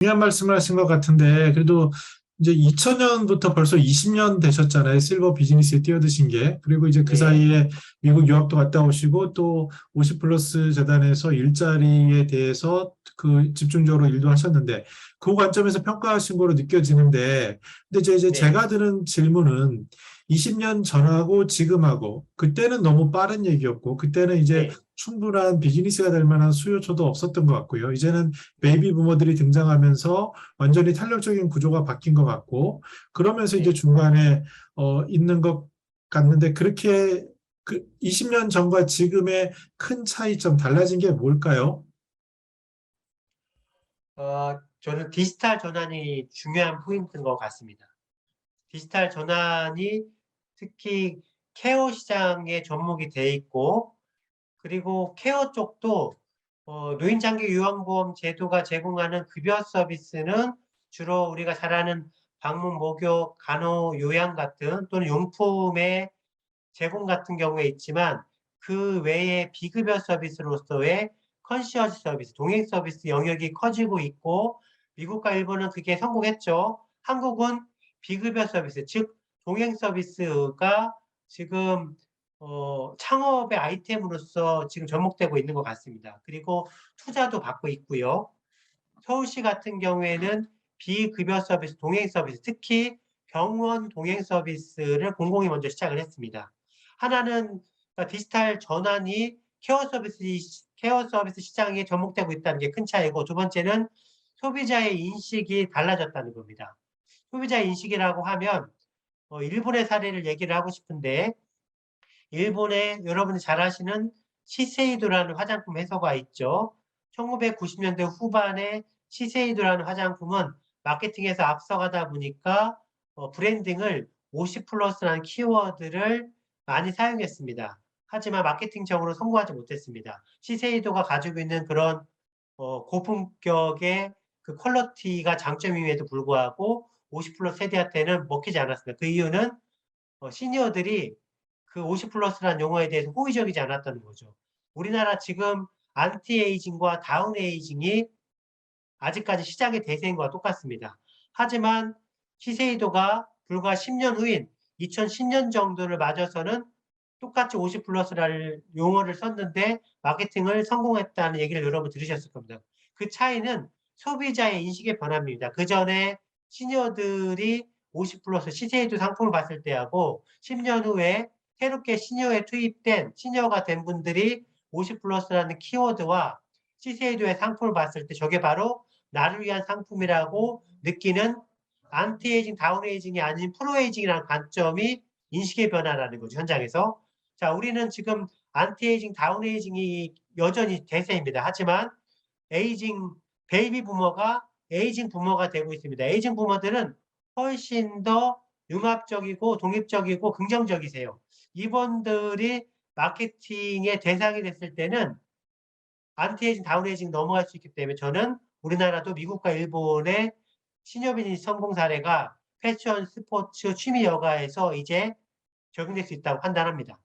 중요한 말씀을 하신 것 같은데, 그래도 이제 2000년부터 벌써 20년 되셨잖아요. 실버 비즈니스에 뛰어드신 게. 그리고 이제 그 네, 사이에 미국 유학도 갔다 오시고 또 50 플러스 재단에서 일자리에 대해서 그 집중적으로 일도 하셨는데, 그 관점에서 평가하신 거로 느껴지는데, 근데 이제 네, 제가 드는 질문은 20년 전하고 지금하고, 그때는 너무 빠른 얘기였고, 그때는 이제 네, 충분한 비즈니스가 될 만한 수요처도 없었던 것 같고요. 이제는 베이비 부모들이 등장하면서 완전히 탄력적인 구조가 바뀐 것 같고, 그러면서 이제 네. 중간에 있는 것 같는데, 그렇게 그 20년 전과 지금의 큰 차이점, 달라진 게 뭘까요? 저는 디지털 전환이 중요한 포인트인 것 같습니다. 디지털 전환이 특히 케어 시장에 접목이 돼 있고, 그리고 케어 쪽도 노인장기 요양보험 제도가 제공하는 급여 서비스는 주로 우리가 잘 아는 방문, 목욕, 간호, 요양 같은 또는 용품의 제공 같은 경우에 있지만 그 외에 비급여 서비스로서의 컨시어지 서비스, 동행 서비스 영역이 커지고 있고 미국과 일본은 그게 성공했죠. 한국은 비급여 서비스, 즉 동행 서비스가 지금 창업의 아이템으로서 지금 접목되고 있는 것 같습니다. 그리고 투자도 받고 있고요. 서울시 같은 경우에는 비급여 서비스, 동행 서비스, 특히 병원 동행 서비스를 공공이 먼저 시작을 했습니다. 하나는 디지털 전환이 케어 서비스 시장에 접목되고 있다는 게 큰 차이고, 두 번째는 소비자의 인식이 달라졌다는 겁니다. 소비자의 인식이라고 하면 일본의 사례를 얘기를 하고 싶은데, 일본에 여러분이 잘 아시는 시세이도라는 화장품 회사가 있죠. 1990년대 후반에 시세이도라는 화장품은 마케팅에서 앞서가다 보니까 브랜딩을 50 플러스라는 키워드를 많이 사용했습니다. 하지만 마케팅적으로 성공하지 못했습니다. 시세이도가 가지고 있는 그런 고품격의 그 퀄리티가 장점임에도 불구하고 50 플러스 세대한테는 먹히지 않았습니다. 그 이유는 시니어들이 그 50 플러스라는 용어에 대해서 호의적이지 않았다는 거죠. 우리나라 지금 안티에이징과 다운에이징이 아직까지 시장의 대세인 것과 똑같습니다. 하지만 시세이도가 불과 10년 후인 2010년 정도를 맞아서는 똑같이 50 플러스라는 용어를 썼는데 마케팅을 성공했다는 얘기를 여러분 들으셨을 겁니다. 그 차이는 소비자의 인식의 변화입니다. 그 전에 시니어들이 50 플러스 시세이도 상품을 봤을 때하고 10년 후에 새롭게 시니어에 투입된 시니어가 된 분들이 50 플러스라는 키워드와 시세이도의 상품을 봤을 때 저게 바로 나를 위한 상품이라고 느끼는 안티에이징, 다운에이징이 아닌 프로에이징이라는 관점이 인식의 변화라는 거죠, 현장에서. 자, 우리는 지금 안티에이징, 다운에이징이 여전히 대세입니다. 하지만 에이징, 베이비 부머가 에이징 부머가 되고 있습니다. 에이징 부머들은 훨씬 더 융합적이고 독립적이고 긍정적이세요. 이분들이 마케팅의 대상이 됐을 때는 안티에이징, 다운에이징 넘어갈 수 있기 때문에 저는 우리나라도 미국과 일본의 시니어 비즈니스 성공 사례가 패션, 스포츠, 취미 여가에서 이제 적용될 수 있다고 판단합니다.